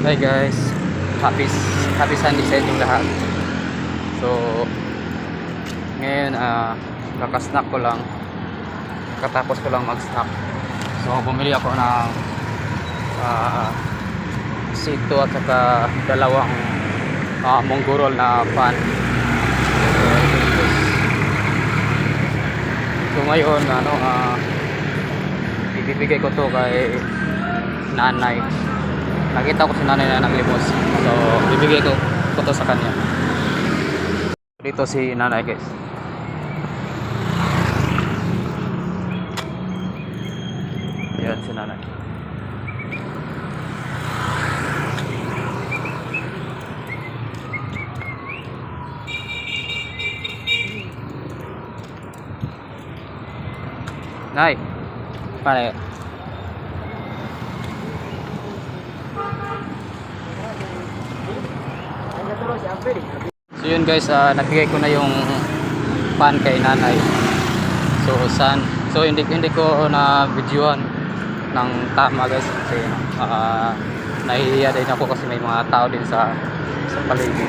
Hi guys, happy Sunday sa inyong lahat. So ngayon kakasnack ko lang, katapos ko lang mag-snack. So bumili ako ng sito at saka dalawang monggurol na pan. So ngayon ibibigay ko to kay nanay. Nakita ko si nanay na naglimos. So bibigay ko to sa kanya. Dito si nanay guys. Yan si nanay. Nay, pare. So yun guys, nagbigay ko na yung pan kay nanay. So hindi ko na videoan ng tama guys kasi nahihiya din ako kasi may mga tao din sa paligid.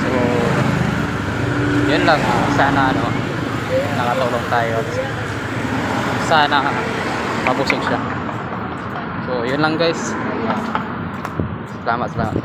So yun lang, sana nakatulong tayo. Sana mabusog siya. So yun lang guys. Salamat.